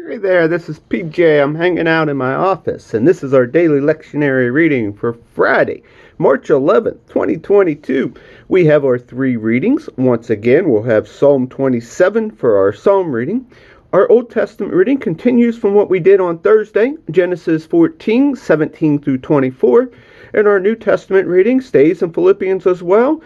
Hey there, this is PJ. I'm hanging out in my office, and this is our daily lectionary reading for Friday, March 11th, 2022. We have our three readings. Once again, we'll have Psalm 27 for our psalm reading. Our Old Testament reading continues from what we did on Thursday, Genesis 14, 17 through 24. And our New Testament reading stays in Philippians as well.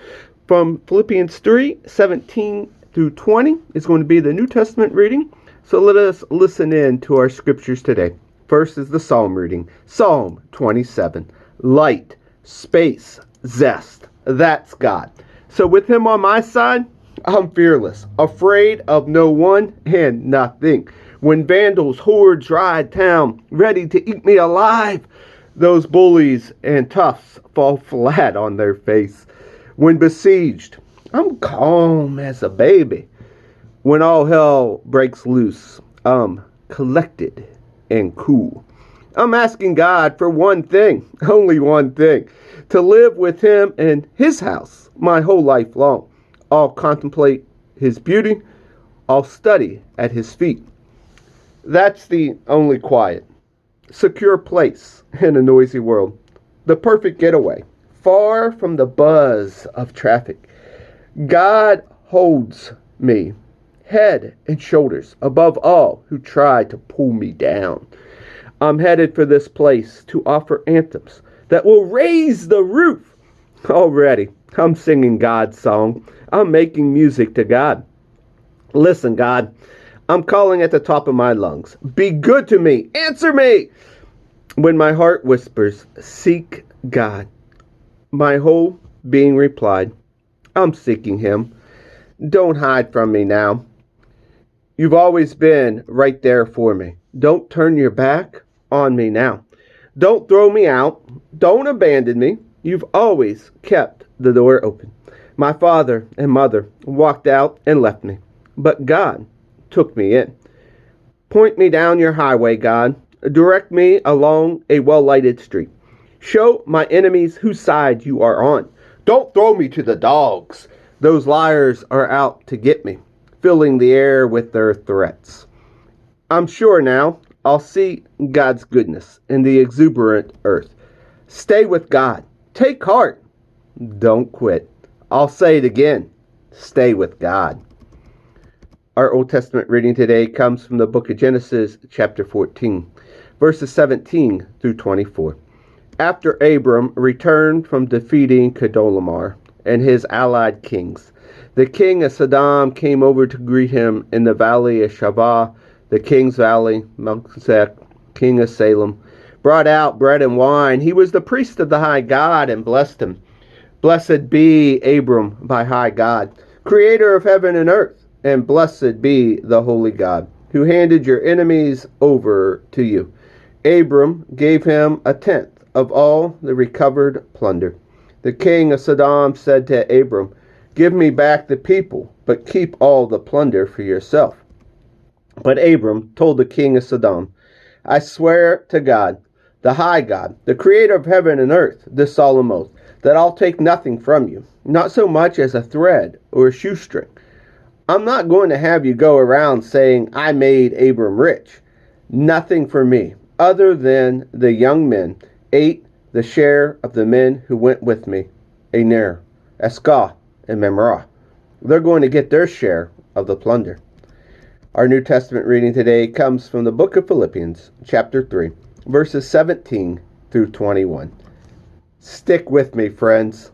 From Philippians 3, 17 through 20 is going to be the New Testament reading. So let us listen in to our scriptures today. First is the psalm reading. Psalm 27. Light, space, zest. That's God. So with him on my side, I'm fearless, afraid of no one and nothing. When vandals, hordes ride town, ready to eat me alive, those bullies and toughs fall flat on their face. When besieged, I'm calm as a baby. When all hell breaks loose, I'm collected and cool. I'm asking God for one thing, only one thing, to live with him in his house my whole life long. I'll contemplate his beauty. I'll study at his feet. That's the only quiet, secure place in a noisy world. The perfect getaway, far from the buzz of traffic. God holds me head and shoulders above all who try to pull me down. I'm headed for this place to offer anthems that will raise the roof. Already, I'm singing God's song. I'm making music to God. Listen, God, I'm calling at the top of my lungs. Be good to me. Answer me. When my heart whispers, seek God, my whole being replied, I'm seeking him. Don't hide from me now. You've always been right there for me. Don't turn your back on me now. Don't throw me out. Don't abandon me. You've always kept the door open. My father and mother walked out and left me, but God took me in. Point me down your highway, God. Direct me along a well-lighted street. Show my enemies whose side you are on. Don't throw me to the dogs. Those liars are out to get me, filling the air with their threats. I'm sure now I'll see God's goodness in the exuberant earth. Stay with God. Take heart. Don't quit. I'll say it again. Stay with God. Our Old Testament reading today comes from the book of Genesis, chapter 14, verses 17 through 24. After Abram returned from defeating Chedorlaomer and his allied kings, the king of Sodom came over to greet him in the valley of Shavah, the king's valley. Melchizedek, king of Salem, brought out bread and wine. He was the priest of the high God and blessed him. Blessed be Abram by high God, creator of heaven and earth, and blessed be the holy God, who handed your enemies over to you. Abram gave him a tenth of all the recovered plunder. The king of Sodom said to Abram, give me back the people, but keep all the plunder for yourself. But Abram told the king of Sodom, I swear to God, the high God, the creator of heaven and earth, this solemn oath, that I'll take nothing from you, not so much as a thread or a shoestring. I'm not going to have you go around saying I made Abram rich. Nothing for me, other than the young men ate the share of the men who went with me, Aner, Eskah, and Memrah. They're going to get their share of the plunder. Our New Testament reading today comes from the book of Philippians, chapter 3, verses 17 through 21. Stick with me, friends.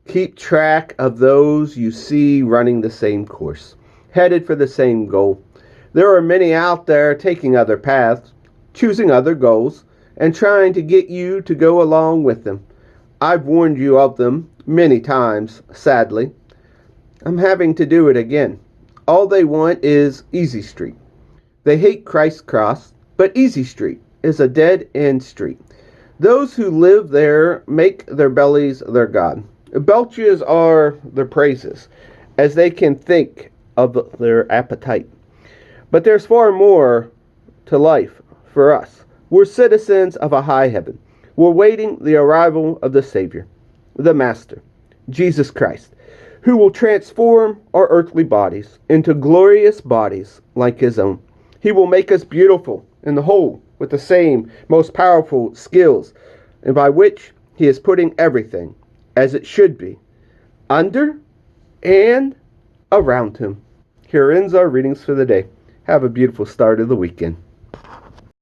Keep track of those you see running the same course, headed for the same goal. There are many out there taking other paths, choosing other goals, and trying to get you to go along with them. I've warned you of them many times, sadly. I'm having to do it again. All they want is Easy Street. They hate Christ's cross, but Easy Street is a dead-end street. Those who live there make their bellies their God. Belches are their praises, as they can think of their appetite. But there's far more to life for us. We're citizens of a high heaven. We're waiting the arrival of the Savior, the Master, Jesus Christ, who will transform our earthly bodies into glorious bodies like his own. He will make us beautiful in the whole with the same most powerful skills, and by which he is putting everything as it should be, under and around him. Here ends our readings for the day. Have a beautiful start of the weekend.